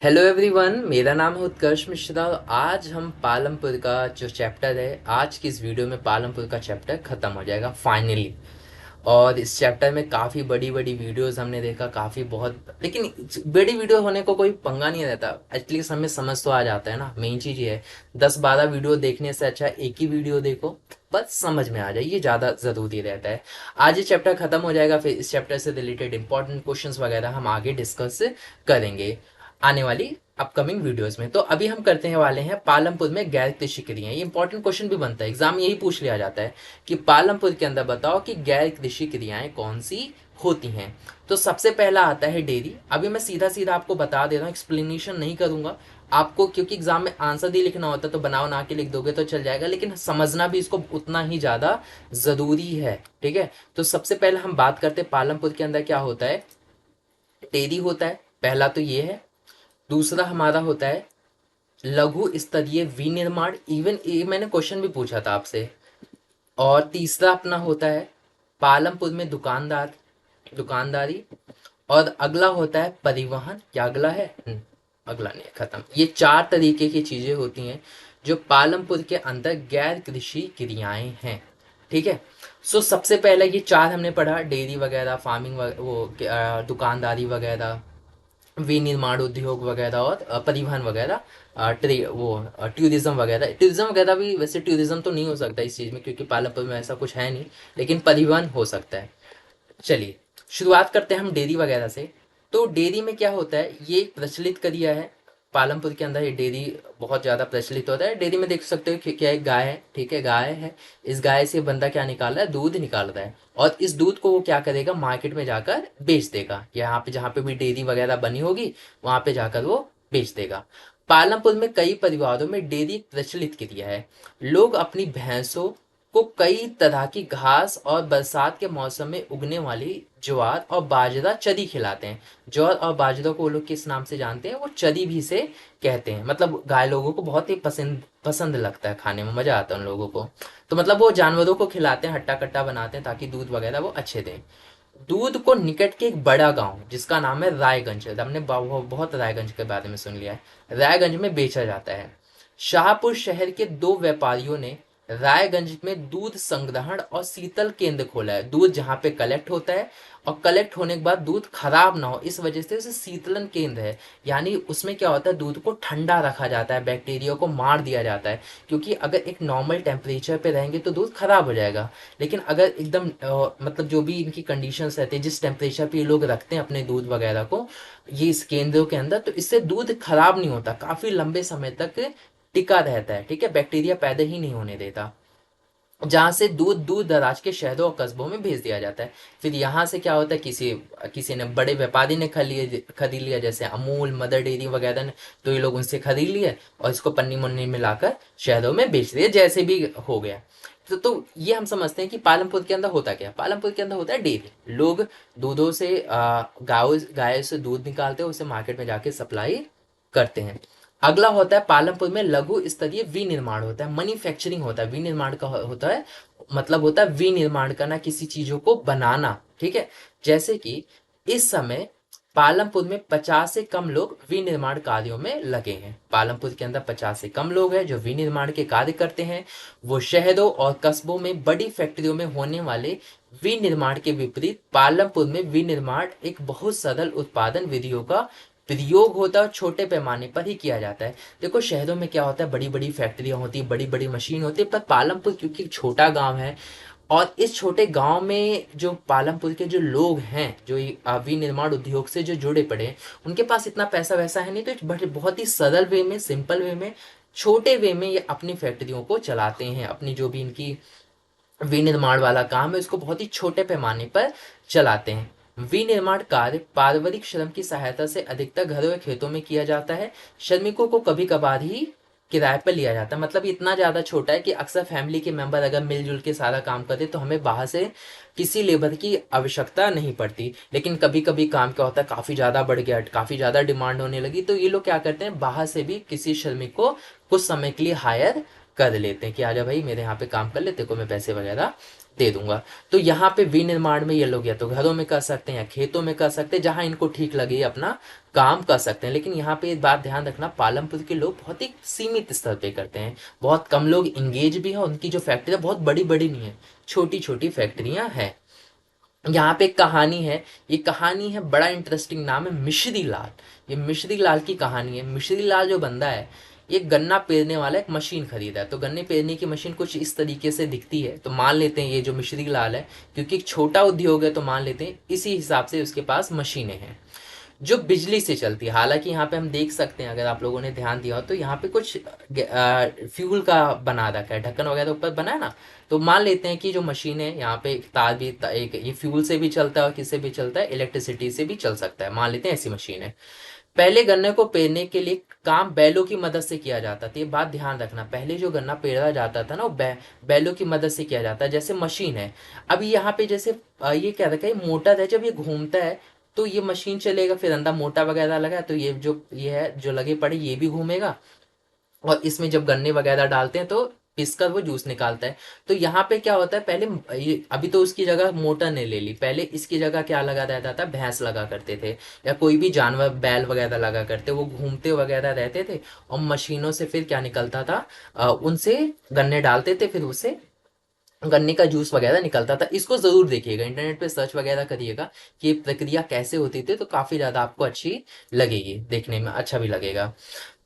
Hello everyone, मेरा नाम है उत्कर्ष मिश्रा। आज हम पालमपुर का जो चैप्टर है, आज की इस वीडियो में पालमपुर का चैप्टर ख़त्म हो जाएगा फाइनली। और इस चैप्टर में काफ़ी बड़ी बड़ी वीडियोस हमने देखा, काफ़ी बहुत, लेकिन बड़ी वीडियो होने को कोई पंगा नहीं रहता। एटलीस्ट हमें समझ तो आ जाता है ना, मेन चीज़ ये है। 10-12 वीडियो देखने से अच्छा एक ही वीडियो देखो, बस समझ में आ जाए, ये ज़्यादा ज़रूरी रहता है। आज ये चैप्टर ख़त्म हो जाएगा, फिर इस चैप्टर से रिलेटेड इंपॉर्टेंट क्वेश्चंस वगैरह हम आगे डिस्कस करेंगे आने वाली अपकमिंग वीडियोस में। तो अभी हम करते हैं वाले हैं पालमपुर में गैर कृषि क्रियाएं। ये इंपॉर्टेंट क्वेश्चन भी बनता है, एग्जाम यही पूछ लिया जाता है कि पालमपुर के अंदर बताओ कि गैर कृषि क्रियाएं कौन सी होती हैं। तो सबसे पहला आता है डेयरी। अभी मैं सीधा सीधा आपको बता दे रहा हूँ, एक्सप्लेनेशन नहीं करूंगा आपको, क्योंकि एग्जाम में आंसर ही लिखना होता है तो बनाओ ना के लिख दोगे तो चल जाएगा, लेकिन समझना भी इसको उतना ही ज़्यादा ज़रूरी है। ठीक है, तो सबसे पहले हम बात करते हैं पालमपुर के अंदर क्या होता है। डेयरी होता है, पहला तो ये है। दूसरा हमारा होता है लघु स्तरीय विनिर्माण, इवन ये मैंने क्वेश्चन भी पूछा था आपसे। और तीसरा अपना होता है पालमपुर में दुकानदारी। और अगला होता है परिवहन। क्या अगला है? अगला नहीं है, खत्म। ये 4 तरीके की चीजें होती हैं जो पालमपुर के अंदर गैर कृषि क्रियाएं हैं। ठीक है, सो सबसे पहले ये 4 हमने पढ़ा, डेयरी वगैरह, फार्मिंग वो दुकानदारी वगैरह, विनिर्माण उद्योग वगैरह, और परिवहन वगैरह, ट्रे वो टूरिज्म वगैरह भी। वैसे टूरिज्म तो नहीं हो सकता इस चीज़ में, क्योंकि पालमपुर में ऐसा कुछ है नहीं, लेकिन परिवहन हो सकता है। चलिए शुरुआत करते हैं हम डेयरी वगैरह से। तो डेयरी में क्या होता है, ये एक प्रचलित क्रिया है। पालमपुर के अंदर ये डेयरी बहुत ज़्यादा प्रचलित होता है। डेयरी में देख सकते हो कि क्या एक गाय है, ठीक है, गाय है। इस गाय से बंदा क्या निकाल रहा है, दूध निकाल रहा है। और इस दूध को वो क्या करेगा, मार्केट में जाकर बेच देगा। यहाँ पे जहाँ पे भी डेयरी वगैरह बनी होगी वहाँ पे जाकर वो बेच देगा। पालमपुर में कई परिवारों में डेयरी एक प्रचलित क्रिया है। लोग अपनी भैंसों को कई तरह की घास और बरसात के मौसम में उगने वाली ज्वार और बाजरा चरी खिलाते हैं। ज्वार और बाजरा को वो लोग किस नाम से जानते हैं, वो चरी भी से कहते हैं। मतलब गाय लोगों को बहुत ही पसंद पसंद लगता है, खाने में मजा आता है उन लोगों को। तो मतलब वो जानवरों को खिलाते हैं, हट्टा कट्टा बनाते हैं ताकि दूध वगैरह वो अच्छे दें। दूध को निकट के एक बड़ा गांव जिसका नाम है रायगंज, हमने बहुत रायगंज के बारे में सुन लिया है, रायगंज में बेचा जाता है। शाहपुर शहर के 2 व्यापारियों ने रायगंज में दूध संग्रहण और शीतल केंद्र खोला है। दूध जहाँ पे कलेक्ट होता है और कलेक्ट होने के बाद दूध खराब ना हो, इस वजह से उसे शीतलन केंद्र है। यानी उसमें क्या होता है, दूध को ठंडा रखा जाता है, बैक्टीरिया को मार दिया जाता है। क्योंकि अगर एक नॉर्मल टेम्परेचर पे रहेंगे तो दूध खराब हो जाएगा। लेकिन अगर एकदम मतलब जो भी इनकी कंडीशंस रहती है, जिस टेम्परेचर पे ये लोग रखते हैं अपने दूध वगैरह को, ये इस केंद्रों के अंदर, तो इससे दूध खराब नहीं होता, काफी लंबे समय तक टिका रहता है। ठीक है, बैक्टीरिया पैदा ही नहीं होने देता। जहाँ से दूध दूर दराज के शहरों और कस्बों में भेज दिया जाता है। फिर यहाँ से क्या होता है, किसी किसी ने, बड़े व्यापारी ने खरीद लिया, जैसे अमूल, मदर डेयरी वगैरह ने, तो ये लोग उनसे खरीद लिए और इसको पन्नी मुन्नी में लाकर शहरों में बेच दिए, जैसे भी हो गया। तो ये हम समझते हैं कि पालमपुर के अंदर होता क्या, पालमपुर के अंदर होता है डेयरी। लोग दूधों से गाय से दूध निकालते हैं, उसे मार्केट में जाके सप्लाई करते हैं। अगला होता है पालमपुर में लघु स्तरीय विनिर्माण होता है, मैन्युफैक्चरिंग होता है। विनिर्माण का होता है, मतलब होता है विनिर्माण करना, किसी चीजों को बनाना। ठीक है, जैसे कि इस समय पालमपुर में 50 से कम लोग विनिर्माण कार्यों में लगे हैं। पालमपुर के अंदर 50 से कम लोग हैं जो विनिर्माण के कार्य करते हैं। वो शहरों और कस्बों में बड़ी फैक्ट्रियों में होने वाले विनिर्माण के विपरीत पालमपुर में विनिर्माण एक बहुत सरल उत्पादन विधियों का प्रयोग होता है और छोटे पैमाने पर ही किया जाता है। देखो शहरों में क्या होता है, बड़ी बड़ी फैक्ट्रियां होती है, बड़ी बड़ी मशीन होती है, पर पालमपुर क्योंकि एक छोटा गांव है, और इस छोटे गांव में जो पालमपुर के जो लोग हैं, जो विनिर्माण उद्योग से जो जुड़े पड़े हैं, उनके पास इतना पैसा वैसा है नहीं, तो बहुत ही सरल वे में, सिंपल वे में, छोटे वे में ये अपनी फैक्ट्रियों को चलाते हैं। अपनी जो भी इनकी विनिर्माण वाला काम है उसको बहुत ही छोटे पैमाने पर चलाते हैं। विनिर्माण कार्य पारिवारिक श्रम की सहायता से अधिकतर घरों या खेतों में किया जाता है। श्रमिकों को कभी कभार ही किराए पर लिया जाता है। मतलब इतना ज़्यादा छोटा है कि अक्सर फैमिली के मेंबर अगर मिलजुल के सारा काम करते तो हमें बाहर से किसी लेबर की आवश्यकता नहीं पड़ती। लेकिन कभी कभी काम क्या होता है, काफ़ी ज़्यादा बढ़ गया, काफ़ी ज़्यादा डिमांड होने लगी, तो ये लोग क्या करते हैं, बाहर से भी किसी श्रमिक को कुछ समय के लिए हायर कर लेते हैं कि आजा भाई मेरे यहाँ पे काम कर ले, तेरे को मैं पैसे वगैरह दे दूंगा। तो यहाँ पे विनिर्माण में ये लोग या तो घरों में कर सकते हैं या खेतों में कर सकते हैं, जहाँ इनको ठीक लगे अपना काम कर सकते हैं। लेकिन यहाँ पे एक बात ध्यान रखना, पालमपुर के लोग बहुत ही सीमित स्तर पे करते हैं, बहुत कम लोग इंगेज भी है, उनकी जो फैक्ट्री है बहुत बड़ी बड़ी नहीं है, छोटी छोटी फैक्ट्रियां हैं। यहाँ पे एक कहानी है, ये कहानी है, बड़ा इंटरेस्टिंग नाम है मिश्री लाल। ये मिश्री लाल की कहानी है। मिश्री लाल जो बंदा है, ये गन्ना पेरने वाला एक मशीन खरीदा है। तो गन्ने पेरने की मशीन कुछ इस तरीके से दिखती है, तो मान लेते हैं ये जो मिश्री लाल है, क्योंकि एक छोटा उद्योग है तो मान लेते हैं इसी हिसाब से उसके पास मशीनें हैं जो बिजली से चलती है। हालांकि यहाँ पे हम देख सकते हैं, अगर आप लोगों ने ध्यान दिया हो तो यहाँ पे कुछ फ्यूल का बना रखा है, ढक्कन वगैरह ऊपर बना है ना। तो मान लेते हैं कि जो मशीन है यहाँ पे एक तार भी एक ये फ्यूल से भी चलता है और किससे भी चलता है, इलेक्ट्रिसिटी से भी चल सकता है। मान लेते हैं ऐसी मशीन है। पहले गन्ने को पेरने के लिए काम बैलों की मदद से किया जाता था। ये बात ध्यान रखना, पहले जो गन्ना पेरा जाता था ना वो बैलों की मदद से किया जाता है। जैसे मशीन है अभी यहाँ पे, जैसे ये क्या रखा है, मोटर है, जब ये घूमता है तो ये मशीन चलेगा, फिर अंदर मोटा वगैरह लगा है, तो ये है जो लगे पड़े ये भी घूमेगा, और इसमें जब गन्ने वगैरह डालते हैं तो पिसकर वो जूस निकालता है। तो यहाँ पे क्या होता है, पहले ये अभी तो उसकी जगह मोटर ने ले ली, पहले इसकी जगह क्या लगा रहता था, भैंस लगा करते थे या कोई भी जानवर बैल वगैरह लगा करते, वो घूमते वगैरह रहते थे और मशीनों से फिर क्या निकलता था, उनसे गन्ने डालते थे, फिर उससे गन्ने का जूस वगैरह निकलता था। इसको जरूर देखिएगा, इंटरनेट पे सर्च वगैरह करिएगा कि ये प्रक्रिया कैसे होती थी, तो काफी ज्यादा आपको अच्छी लगेगी, देखने में अच्छा भी लगेगा।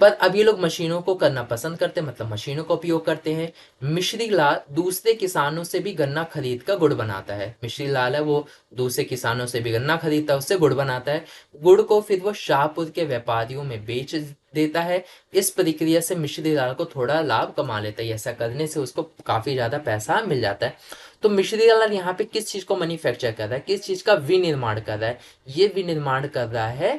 पर अब ये लोग मशीनों को करना पसंद करते हैं, मतलब मशीनों का उपयोग करते हैं। मिश्री लाल दूसरे किसानों से भी गन्ना खरीद कर गुड़ बनाता है। मिश्री लाल है वो दूसरे किसानों से भी गन्ना खरीदता है, उससे गुड़ बनाता है। गुड़ को फिर वो शाहपुर के व्यापारियों में बेच देता है। इस प्रक्रिया से मिश्री लाल को थोड़ा लाभ कमा लेता है, ऐसा करने से उसको काफी ज्यादा पैसा मिल जाता है। तो मिश्री लाल यहाँ पे किस चीज को मैन्युफैक्चर कर रहा है, किस चीज का विनिर्माण कर रहा है, ये विनिर्माण कर रहा है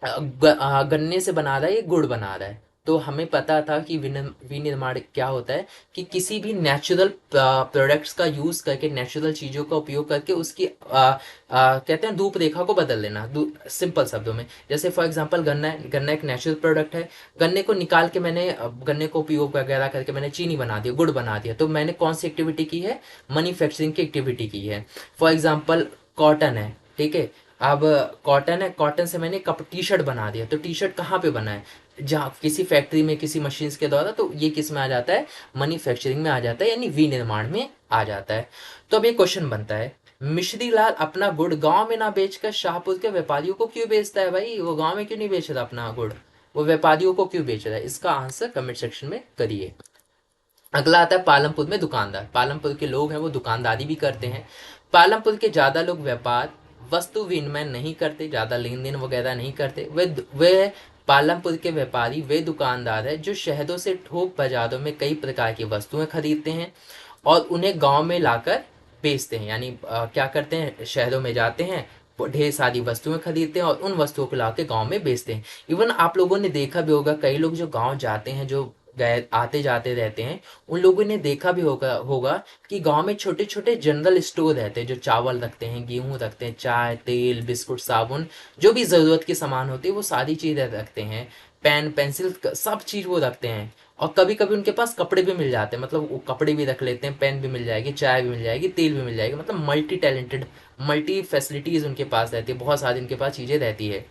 गन्ने से बना रहा है, ये गुड़ बना रहा है। तो हमें पता था कि विनिर्माण क्या होता है, कि किसी भी नेचुरल प्रोडक्ट्स का यूज करके, नेचुरल चीजों का उपयोग करके उसकी कहते हैं रूपरेखा को बदल लेना, सिंपल शब्दों में। जैसे फॉर एग्जांपल गन्ना है, गन्ना एक नेचुरल प्रोडक्ट है, गन्ने को निकाल के मैंने गन्ने को उपयोग वगैरह करके मैंने चीनी बना दिया, गुड़ बना दिया, तो मैंने कौन सी एक्टिविटी की है, मैन्युफैक्चरिंग की एक्टिविटी की है। फॉर एग्जाम्पल कॉटन है, ठीक है, अब कॉटन है, कॉटन से मैंने कप टी शर्ट बना दिया, तो टी शर्ट कहाँ पे बना है, जहाँ किसी फैक्ट्री में किसी मशीन के द्वारा, तो ये किस में आ जाता है, मैन्युफैक्चरिंग में आ जाता है, यानी विनिर्माण में आ जाता है। तो अब ये क्वेश्चन बनता है, मिश्री लाल अपना गुड़ गांव में ना बेचकर शाहपुर के व्यापारियों को क्यों बेचता है, भाई वो गांव में क्यों नहीं बेच रहा अपना गुड़, वो व्यापारियों को क्यों बेच रहा है, इसका आंसर कमेंट सेक्शन में करिए। अगला आता है पालमपुर में दुकानदार। पालमपुर के लोग हैं वो दुकानदारी भी करते हैं। पालमपुर के ज़्यादा लोग व्यापार वस्तु विनिमय नहीं करते, ज़्यादा लेन देन वगैरह नहीं करते। वे पालमपुर के व्यापारी वे दुकानदार है जो शहरों से थोक बाजारों में कई प्रकार की वस्तुएं खरीदते हैं और उन्हें गांव में लाकर बेचते हैं। यानी क्या करते हैं, शहरों में जाते हैं, ढेर सारी वस्तुएं खरीदते हैं और उन वस्तुओं को लाके गांव में बेचते हैं। इवन आप लोगों ने देखा भी होगा, कई लोग जो गांव जाते हैं, जो गए आते जाते रहते हैं, उन लोगों ने देखा भी होगा कि गांव में छोटे छोटे जनरल स्टोर रहते हैं, जो चावल रखते हैं, गेहूं रखते हैं, चाय, तेल, बिस्कुट, साबुन, जो भी ज़रूरत के सामान होते हैं वो सारी चीज़ें रखते हैं, पेन पेंसिल सब चीज़ वो रखते हैं। और कभी कभी उनके पास कपड़े भी मिल जाते हैं, मतलब वो कपड़े भी रख लेते हैं, पेन भी मिल जाएगी, चाय भी मिल जाएगी, तेल भी मिल जाएगी, मतलब मल्टी टैलेंटेड, मल्टी फैसिलिटीज़ उनके पास रहती है, बहुत सारी उनके पास चीज़ें रहती है।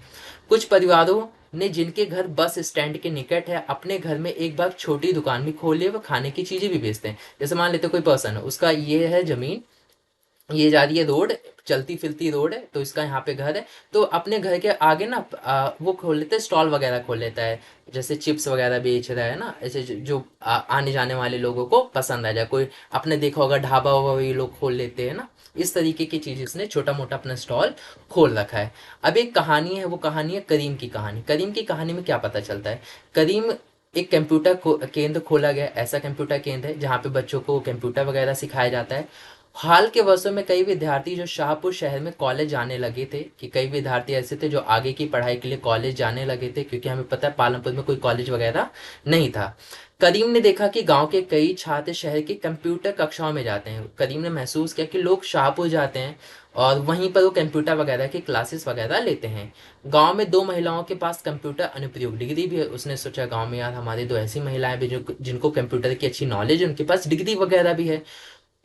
कुछ परिवारों ने जिनके घर बस स्टैंड के निकट है, अपने घर में एक बार छोटी दुकान भी खोल ली, वो खाने की चीजें भी बेचते हैं। जैसे मान लेते कोई पर्सन है, उसका ये है जमीन, ये जा रही है रोड, चलती फिरती रोड है, तो इसका यहाँ पे घर है, तो अपने घर के आगे ना वो खोल लेते हैं, स्टॉल वगैरह खोल लेता है, जैसे चिप्स वगैरह बेच रहा है ना, ऐसे जो आने जाने वाले लोगों को पसंद आ जाए। कोई आपने देखा होगा ढाबा वाबा ये लोग खोल लेते हैं ना, इस तरीके की चीज इसने छोटा मोटा अपना स्टॉल खोल रखा है। अब एक कहानी है, वो कहानी है करीम की कहानी। करीम की कहानी में क्या पता चलता है, करीम एक कंप्यूटर केंद्र खोला गया, ऐसा कंप्यूटर केंद्र है जहाँ पे बच्चों को कंप्यूटर वगैरह सिखाया जाता है। हाल के वर्षों में कई विद्यार्थी जो शाहपुर शहर में कॉलेज जाने लगे थे, कि कई विद्यार्थी ऐसे थे जो आगे की पढ़ाई के लिए कॉलेज जाने लगे थे, क्योंकि हमें पता है पालमपुर में कोई कॉलेज वगैरह नहीं था। करीम ने देखा कि गांव के कई छात्र शहर की कंप्यूटर कक्षाओं में जाते हैं। करीम ने महसूस किया कि लोग शाहपुर जाते हैं और वहीं पर वो कंप्यूटर वगैरह की क्लासेस वगैरह लेते हैं। गांव में दो महिलाओं के पास कंप्यूटर अनुप्रयोग डिग्री भी है। उसने सोचा गांव में यार हमारी दो ऐसी महिलाएं भी जो जिनको कंप्यूटर की अच्छी नॉलेज है, उनके पास डिग्री वगैरह भी है,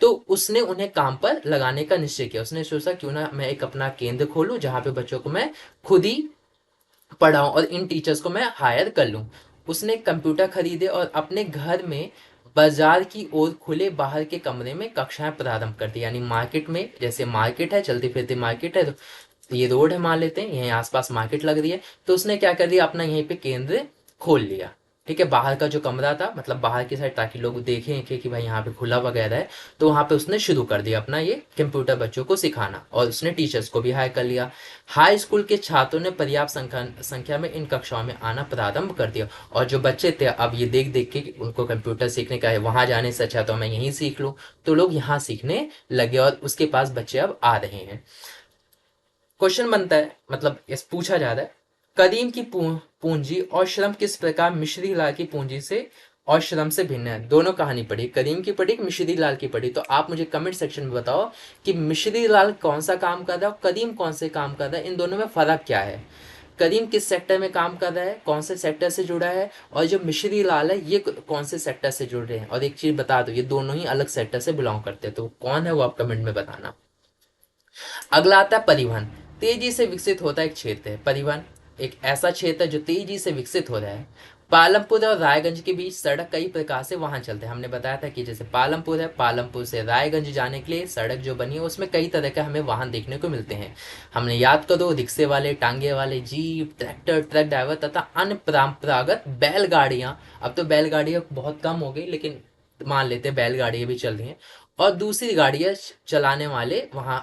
तो उसने उन्हें काम पर लगाने का निश्चय किया। उसने सोचा क्यों ना मैं एक अपना केंद्र खोलूं जहां पे बच्चों को मैं खुद ही पढ़ाऊं और इन टीचर्स को मैं हायर कर लूं। उसने कंप्यूटर खरीदे और अपने घर में बाजार की ओर खुले बाहर के कमरे में कक्षाएं प्रारंभ कर दी। यानी मार्केट में, जैसे मार्केट है, चलती फिरती मार्केट है, तो ये रोड है मान लेते हैं, यहीं आसपास मार्केट लग रही है, तो उसने क्या कर दिया, अपना यहीं पे केंद्र खोल लिया। ठीक है, बाहर का जो कमरा था, मतलब बाहर की साइड, ताकि लोग देखें कि भाई यहाँ पे खुला वगैरह है, तो वहां पे उसने शुरू कर दिया अपना ये कंप्यूटर बच्चों को सिखाना, और उसने टीचर्स को भी हायर कर लिया। हाई स्कूल के छात्रों ने पर्याप्त संख्या में इन कक्षाओं में आना प्रारंभ कर दिया, और जो बच्चे थे अब ये देख देख के कि उनको कंप्यूटर सीखने का है, वहां जाने से अच्छा तो मैं यहीं सीख लूँ, तो लोग यहाँ सीखने लगे और उसके पास बच्चे अब आ रहे हैं। क्वेश्चन बनता है, मतलब इस पूछा जा रहा है, कदीम की पूंजी और श्रम किस प्रकार मिश्री लाल की पूंजी से और श्रम से भिन्न है। दोनों कहानी पढ़ी, कदीम की पढ़ी, मिश्री लाल की पढ़ी, तो आप मुझे कमेंट सेक्शन में बताओ कि मिश्री लाल कौन सा काम कर रहा है और कदीम कौन से काम कर रहा है, इन दोनों में फर्क क्या है। कदीम किस सेक्टर में काम कर रहा है, कौन से सेक्टर से जुड़ा है, और जो मिश्री लाल है ये कौन से सेक्टर से जुड़ रहे हैं। और एक चीज बता दो, ये दोनों ही अलग सेक्टर से बिलोंग करते हैं, तो कौन है वो आप कमेंट में बताना। अगला आता है परिवहन। तेजी से विकसित होता एक क्षेत्र है परिवहन, एक ऐसा क्षेत्र है जो तेजी से विकसित हो रहा है। पालमपुर और रायगंज के बीच सड़क कई प्रकार से वाहन चलते हैं। हमने बताया था कि जैसे पालमपुर है, पालमपुर से रायगंज जाने के लिए सड़क जो बनी है उसमें कई तरह के हमें वाहन देखने को मिलते हैं। हमने याद करो, रिक्शे वाले, टांगे वाले, जीप, ट्रैक्टर, ट्रक ड्राइवर तथा अन्य परंपरागत बैलगाड़ियां। अब तो बैलगाड़ियां बहुत कम हो गई, लेकिन मान लेते हैं बैलगाड़ियां भी चल रही हैं। और दूसरी गाड़ियां चलाने वाले वहां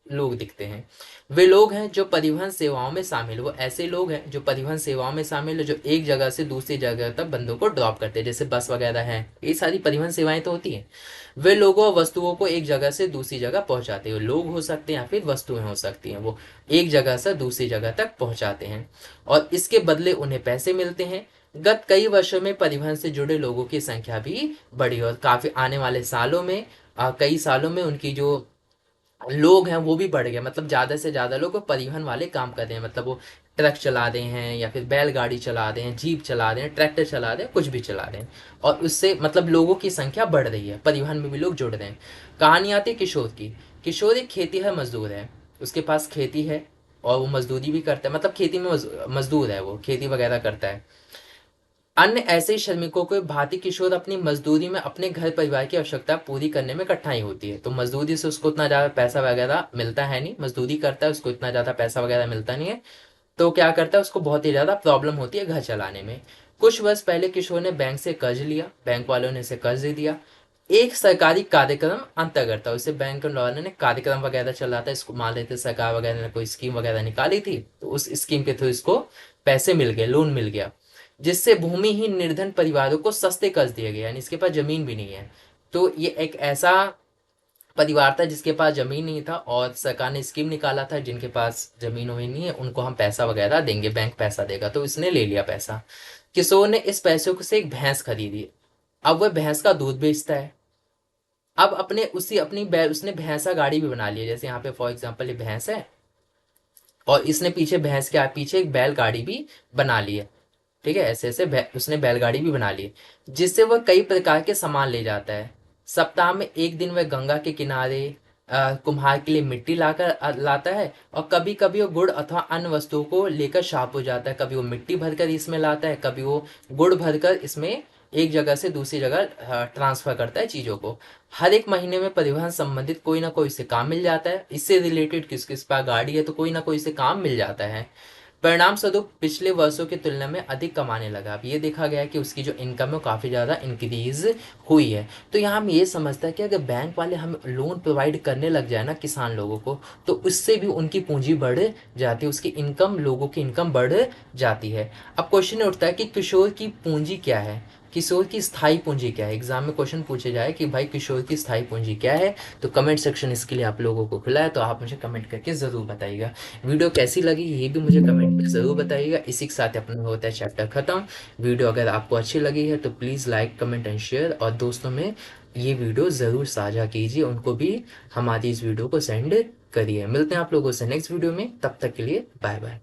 लोग दिखते हैं। वे लोग हैं जो परिवहन सेवाओं में शामिल, वो ऐसे लोग हैं जो परिवहन सेवाओं में शामिल है, जो एक जगह से दूसरी जगह तक बंदों को ड्रॉप करते हैं, जैसे बस वगैरह हैं, ये सारी परिवहन सेवाएं तो होती हैं। वे लोगों और वस्तुओं को एक जगह से दूसरी जगह पहुंचाते हैं, लोग हो सकते हैं या फिर वस्तुएं हो सकती हैं, वो एक जगह से दूसरी जगह तक पहुंचाते हैं और इसके बदले उन्हें पैसे मिलते हैं। गत कई वर्षों में परिवहन से जुड़े लोगों की संख्या भी बढ़ी और काफी आने वाले सालों में, कई सालों में उनकी जो लोग हैं वो भी बढ़ गए, मतलब ज्यादा से ज्यादा लोग परिवहन वाले काम कर रहे हैं, मतलब वो ट्रक चला रहे हैं या फिर बैलगाड़ी चला रहे हैं, जीप चला रहे हैं, ट्रैक्टर चला रहे हैं, कुछ भी चला रहे हैं, और उससे मतलब लोगों की संख्या बढ़ रही है, परिवहन में भी लोग जुड़ रहे हैं। कहानी आती है किशोर की। किशोर एक खेतीहर मजदूर है, उसके पास खेती है और वो मजदूरी भी करता है, मतलब खेती में मजदूर है, वो खेती वगैरह करता है। अन्य ऐसे श्रमिकों को भांति किशोर अपनी मजदूरी में अपने घर परिवार की आवश्यकता पूरी करने में कठिनाई होती है। तो मजदूरी से उसको उतना ज्यादा पैसा वगैरह मिलता है नहीं, मजदूरी करता है उसको इतना ज्यादा पैसा वगैरह मिलता नहीं है, तो क्या करता है, उसको बहुत ही ज्यादा प्रॉब्लम होती है घर चलाने में। कुछ वर्ष पहले किशोर ने बैंक से कर्ज लिया, बैंक वालों ने इसे कर्ज दे दिया। एक सरकारी कार्यक्रम अंतर्गत था, उसे बैंक वालों ने कार्यक्रम वगैरह चला था, इसको मान लेते सरकार वगैरह ने कोई स्कीम वगैरह निकाली थी, तो उस स्कीम के थ्रू इसको पैसे मिल गए, लोन मिल गया, जिससे भूमिहीन निर्धन परिवारों को सस्ते कर्ज दिए गए, यानी इसके पास जमीन भी नहीं है। तो ये एक ऐसा परिवार था जिसके पास जमीन नहीं था और सरकार ने स्कीम निकाला था, जिनके पास जमीन वही नहीं है उनको हम पैसा वगैरह देंगे, बैंक पैसा देगा, तो इसने ले लिया पैसा। किशोर ने इस पैसों से एक भैंस खरीदी, अब वह भैंस का दूध बेचता है। अब अपने उसी अपनी उसने भैंसा गाड़ी भी बना ली है, जैसे यहाँ पे फॉर एग्जाम्पल ये भैंस है और इसने पीछे भैंस के पीछे एक बैलगाड़ी भी बना ली है। ठीक है, ऐसे ऐसे उसने बैलगाड़ी भी बना ली है जिससे वह कई प्रकार के सामान ले जाता है। सप्ताह में एक दिन वह गंगा के किनारे कुम्हार के लिए मिट्टी लाकर लाता है, और कभी कभी वो गुड़ अथवा अन्य वस्तुओं को लेकर शाप हो जाता है। कभी वो मिट्टी भरकर इसमें लाता है, कभी वो गुड़ भरकर इसमें एक जगह से दूसरी जगह ट्रांसफर करता है चीजों को। हर एक महीने में परिवहन संबंधित कोई ना कोई से काम मिल जाता है, इससे रिलेटेड किस किस पास गाड़ी है तो कोई ना कोई से काम मिल जाता है। परिणाम स्वरूप पिछले वर्षों की तुलना में अधिक कमाने लगा। अब ये देखा गया कि उसकी जो इनकम है वो काफ़ी ज़्यादा इंक्रीज हुई है। तो यहाँ हम ये समझते हैं कि अगर बैंक वाले हम लोन प्रोवाइड करने लग जाए ना किसान लोगों को, तो उससे भी उनकी पूंजी बढ़ जाती है, उसकी इनकम, लोगों की इनकम बढ़ जाती है। अब क्वेश्चन उठता है कि किशोर की पूंजी क्या है, किशोर की स्थायी पूंजी क्या है। एग्जाम में क्वेश्चन पूछे जाए कि भाई किशोर की स्थायी पूंजी क्या है, तो कमेंट सेक्शन इसके लिए आप लोगों को खुला है, तो आप मुझे कमेंट करके ज़रूर बताइएगा। वीडियो कैसी लगी ये भी मुझे कमेंट में ज़रूर बताइएगा। इसी के साथ अपना होता है चैप्टर ख़त्म। वीडियो अगर आपको अच्छी लगी है तो please like, comment and share, और दोस्तों में ये वीडियो ज़रूर साझा कीजिए, उनको भी हमारी इस वीडियो को सेंड करिए। मिलते हैं आप लोगों से नेक्स्ट वीडियो में, तब तक के लिए बाय बाय।